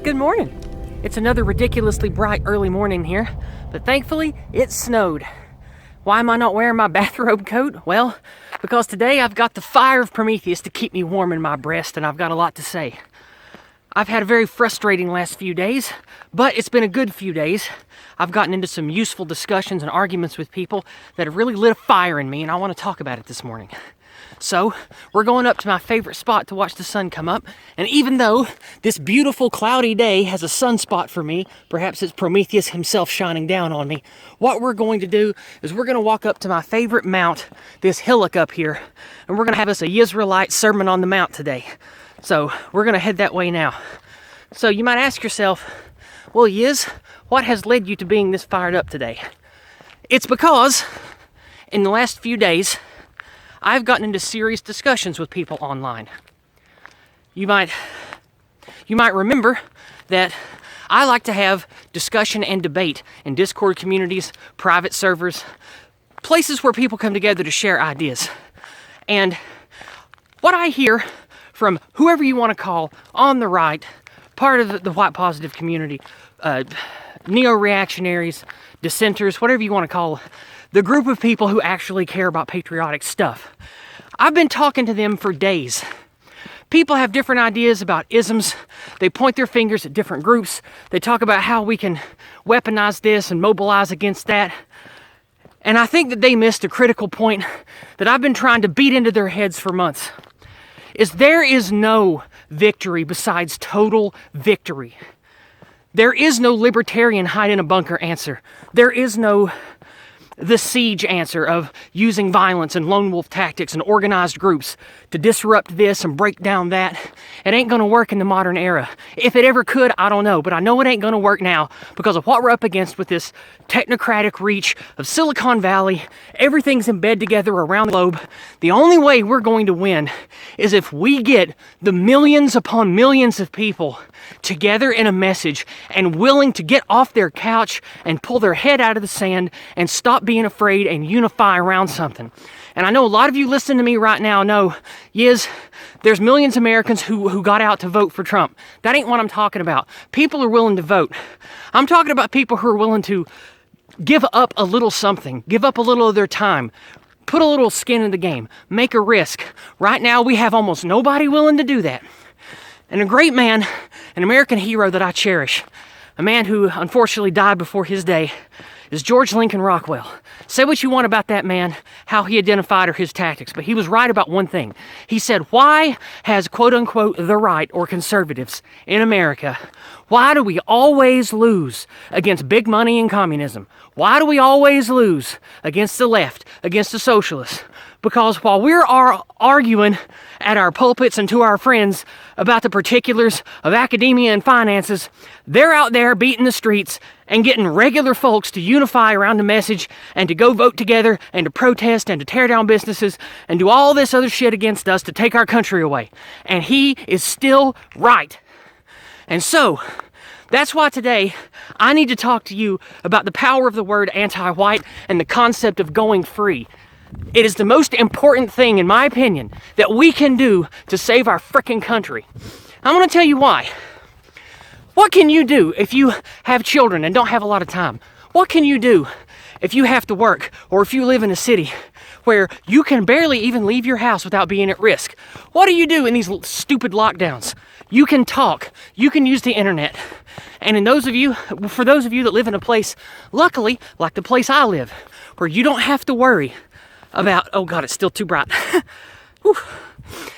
Good morning. It's another ridiculously bright early morning here, but thankfully it snowed. Why am I not wearing my bathrobe coat? Well, because today I've got the fire of Prometheus to keep me warm in my breast, and I've got a lot to say. I've had a very frustrating last few days, but it's been a good few days. I've gotten into some useful discussions and arguments with people that have really lit a fire in me, and I want to talk about it this morning. So, we're going up to my favorite spot to watch the sun come up, and even though this beautiful cloudy day has a sunspot for me, perhaps it's Prometheus himself shining down on me, what we're going to do is we're going to walk up to my favorite mount, this hillock up here, and we're going to have us a Yizraelite sermon on the mount today. So, we're going to head that way now. So, you might ask yourself, well, Yizz, what has led you to being this fired up today? It's because, in the last few days, I've gotten into serious discussions with people online. You might remember that I like to have discussion and debate in Discord communities, private servers, places where people come together to share ideas. And what I hear from whoever you want to call on the right, part of the white positive community, neo-reactionaries, dissenters, whatever you want to call the group of people who actually care about patriotic stuff. I've been talking to them for days. People have different ideas about isms. They point their fingers at different groups. They talk about how we can weaponize this and mobilize against that. And I think that they missed a critical point that I've been trying to beat into their heads for months. There is no victory besides total victory. There is no libertarian hide in a bunker answer. There is no the siege answer of using violence and lone wolf tactics and organized groups to disrupt this and break down that. It ain't gonna work in the modern era. If it ever could, I don't know, but I know it ain't gonna work now because of what we're up against with this technocratic reach of Silicon Valley. Everything's in bed together around the globe. The only way we're going to win is if we get the millions upon millions of people together in a message and willing to get off their couch and pull their head out of the sand and stop being afraid and unify around something. And I know a lot of you listening to me right now know, Yizz, there's millions of Americans who got out to vote for Trump. That ain't what I'm talking about. People are willing to vote. I'm talking about people who are willing to give up a little something, give up a little of their time, put a little skin in the game, make a risk. Right now, we have almost nobody willing to do that. And a great man, an American hero that I cherish, a man who unfortunately died before his day, is George Lincoln Rockwell. Say what you want about that man, how he identified or his tactics, but he was right about one thing. He said, why has quote-unquote the right or conservatives in America, why do we always lose against big money and communism? Why do we always lose against the left, against the socialists? Because while we're arguing at our pulpits and to our friends about the particulars of academia and finances, they're out there beating the streets and getting regular folks to unify around the message and to go vote together and to protest and to tear down businesses and do all this other shit against us to take our country away. And he is still right. And so, that's why today I need to talk to you about the power of the word anti-white and the concept of going free. It is the most important thing, in my opinion, that we can do to save our frickin' country. I'm going to tell you why. What can you do if you have children and don't have a lot of time? What can you do if you have to work or if you live in a city where you can barely even leave your house without being at risk? What do you do in these stupid lockdowns? You can talk. You can use the internet. And for those of you that live in a place, luckily, like the place I live, where you don't have to worry about, oh God, it's still too bright.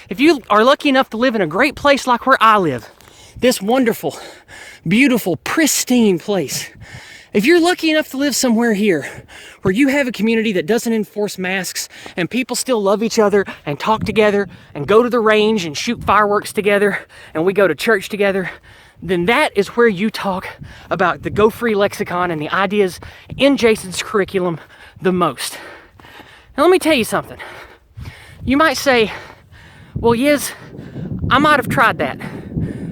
If you are lucky enough to live in a great place like where I live, this wonderful, beautiful, pristine place, if you're lucky enough to live somewhere here where you have a community that doesn't enforce masks and people still love each other and talk together and go to the range and shoot fireworks together and we go to church together, then that is where you talk about the Go Free lexicon and the ideas in Jason's curriculum the most. Now let me tell you something. You might say, well, Yizz, I might have tried that.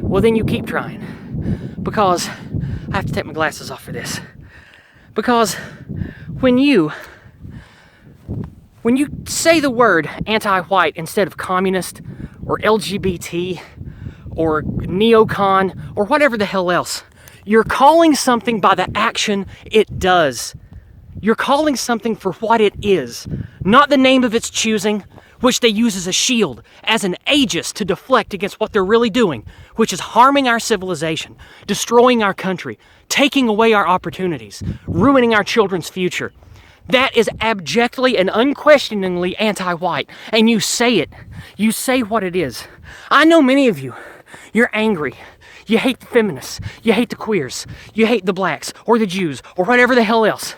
Well, then you keep trying. Because I have to take my glasses off for this. Because when you say the word anti-white instead of communist or LGBT or neocon or whatever the hell else. You're calling something by the action it does. You're calling something for what it is, not the name of its choosing, which they use as a shield, as an aegis to deflect against what they're really doing, which is harming our civilization, destroying our country, taking away our opportunities, ruining our children's future. That is abjectly and unquestioningly anti-white, and you say it. You say what it is. I know many of you, you're angry. You hate the feminists, you hate the queers, you hate the blacks, or the Jews, or whatever the hell else.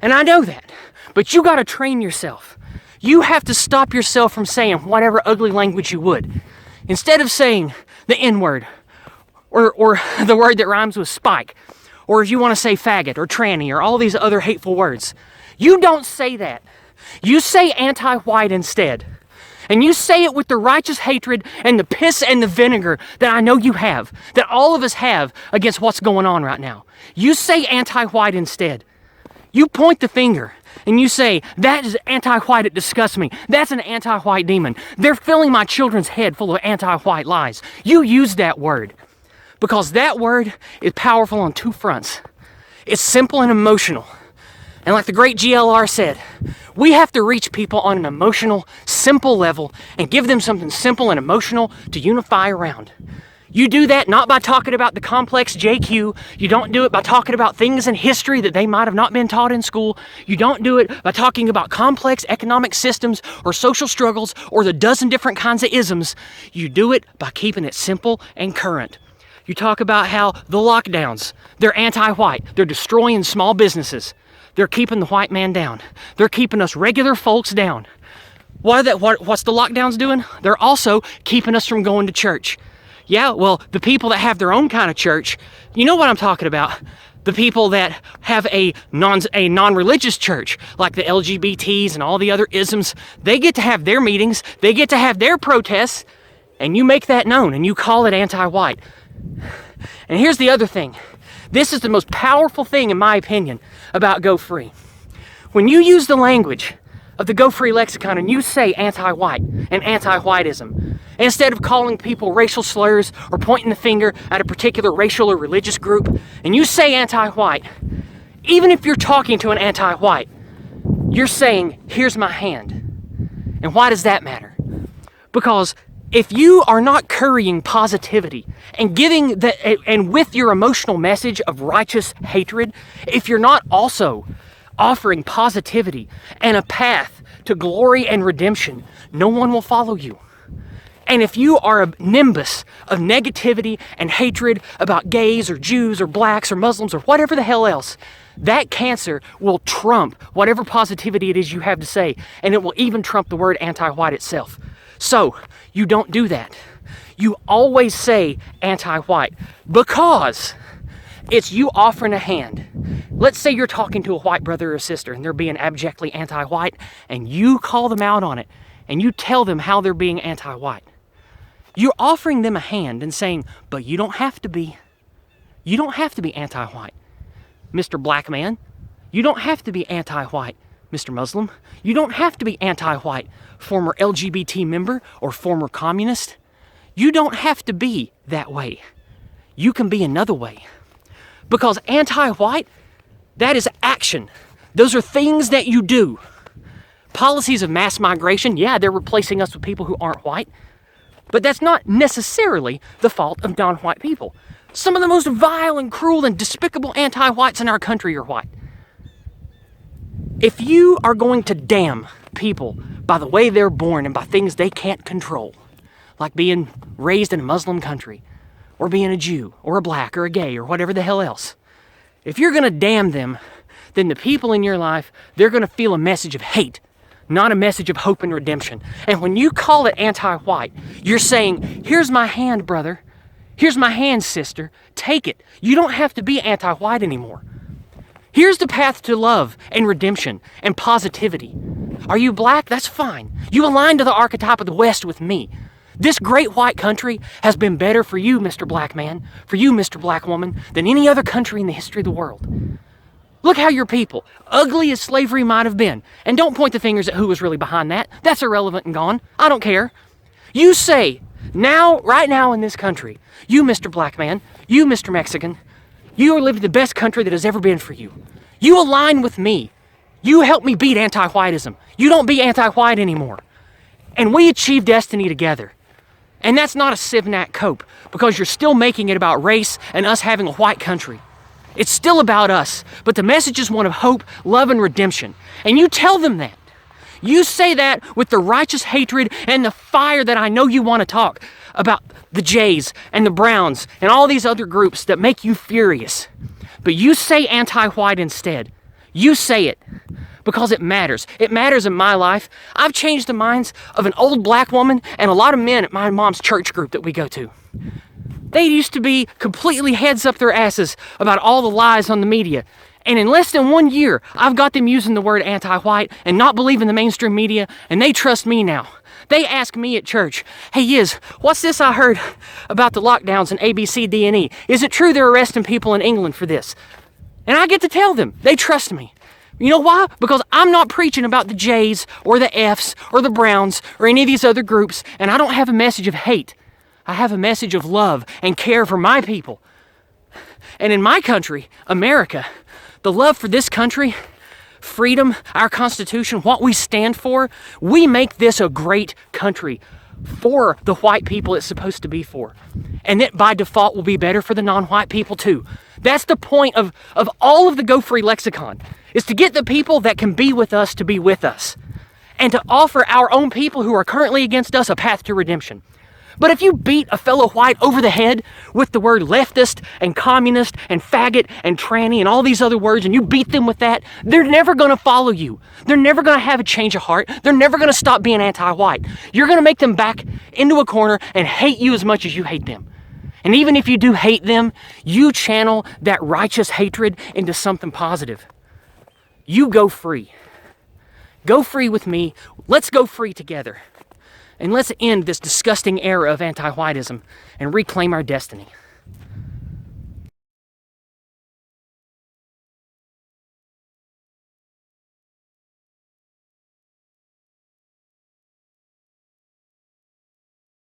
And I know that, but you gotta train yourself. You have to stop yourself from saying whatever ugly language you would. Instead of saying the N-word, or the word that rhymes with spike, or if you want to say faggot, or tranny, or all these other hateful words, you don't say that. You say anti-white instead. And you say it with the righteous hatred and the piss and the vinegar that I know you have, that all of us have against what's going on right now. You say anti-white instead. You point the finger and you say, that is anti-white, it disgusts me. That's an anti-white demon. They're filling my children's head full of anti-white lies. You use that word because that word is powerful on two fronts. It's simple and emotional. And like the great GLR said, we have to reach people on an emotional, simple level and give them something simple and emotional to unify around. You do that not by talking about the complex JQ. You don't do it by talking about things in history that they might have not been taught in school. You don't do it by talking about complex economic systems or social struggles or the dozen different kinds of isms. You do it by keeping it simple and current. You talk about how the lockdowns, they're anti-white. They're destroying small businesses. They're keeping the white man down. They're keeping us regular folks down. What's the lockdowns doing? They're also keeping us from going to church. Yeah, well, the people that have their own kind of church, you know what I'm talking about. The people that have a non-religious church, like the LGBTs and all the other isms, they get to have their meetings, they get to have their protests, and you make that known, and you call it anti-white. And here's the other thing. This is the most powerful thing, in my opinion, about Go Free. When you use the language of the Go Free lexicon and you say anti-white and anti-whiteism, instead of calling people racial slurs or pointing the finger at a particular racial or religious group, and you say anti-white, even if you're talking to an anti-white, you're saying, here's my hand. And why does that matter? Because if you are not currying positivity and giving and with your emotional message of righteous hatred, if you're not also offering positivity and a path to glory and redemption, no one will follow you. And if you are a nimbus of negativity and hatred about gays or Jews or blacks or Muslims or whatever the hell else, that cancer will trump whatever positivity it is you have to say, and it will even trump the word anti-white itself. So, you don't do that. You always say anti-white because it's you offering a hand. Let's say you're talking to a white brother or sister and they're being abjectly anti-white, and you call them out on it and you tell them how they're being anti-white. You're offering them a hand and saying, but you don't have to be. You don't have to be anti-white, Mr. Black man. You don't have to be anti-white, Mr. Muslim. You don't have to be anti-white, former LGBT member or former communist. You don't have to be that way. You can be another way. Because anti-white, that is action. Those are things that you do. Policies of mass migration, yeah, they're replacing us with people who aren't white. But that's not necessarily the fault of non-white people. Some of the most vile and cruel and despicable anti-whites in our country are white. If you are going to damn people by the way they're born and by things they can't control, like being raised in a Muslim country, or being a Jew, or a black, or a gay, or whatever the hell else, if you're going to damn them, then the people in your life, they're going to feel a message of hate, not a message of hope and redemption. And when you call it anti-white, you're saying, here's my hand, brother. Here's my hand, sister. Take it. You don't have to be anti-white anymore. Here's the path to love and redemption and positivity. Are you black? That's fine. You align to the archetype of the West with me. This great white country has been better for you, Mr. Black man, for you, Mr. Black woman, than any other country in the history of the world. Look how your people, ugly as slavery might have been, and don't point the fingers at who was really behind that. That's irrelevant and gone. I don't care. You say Now, right now in this country, you, Mr. Black man, you, Mr. Mexican, you are living the best country that has ever been for you. You align with me. You help me beat anti-whiteism. You don't be anti-white anymore. And we achieve destiny together. And that's not a Civ-Nat cope, because you're still making it about race and us having a white country. It's still about us, but the message is one of hope, love, and redemption. And you tell them that. You say that with the righteous hatred and the fire that I know you want to talk about the Jays and the Browns and all these other groups that make you furious. But you say anti-white instead. You say it because it matters. It matters in my life. I've changed the minds of an old black woman and a lot of men at my mom's church group that we go to. They used to be completely heads up their asses about all the lies on the media. And in less than 1 year, I've got them using the word anti-white and not believing the mainstream media, and they trust me now. They ask me at church, hey Yizz, what's this I heard about the lockdowns in A, B, C, D, and E? Is it true they're arresting people in England for this? And I get to tell them, they trust me. You know why? Because I'm not preaching about the J's or the F's or the Browns or any of these other groups, and I don't have a message of hate. I have a message of love and care for my people. And in my country, America, the love for this country, freedom, our Constitution, what we stand for, we make this a great country for the white people it's supposed to be for. And it by default will be better for the non-white people too. That's the point of all of the Go Free lexicon, is to get the people that can be with us to be with us. And to offer our own people who are currently against us a path to redemption. But if you beat a fellow white over the head with the word leftist and communist and faggot and tranny and all these other words, and you beat them with that, they're never going to follow you. They're never going to have a change of heart. They're never going to stop being anti-white. You're going to make them back into a corner and hate you as much as you hate them. And even if you do hate them, you channel that righteous hatred into something positive. You go free. Go free with me. Let's go free together. And let's end this disgusting era of anti-whiteism and reclaim our destiny.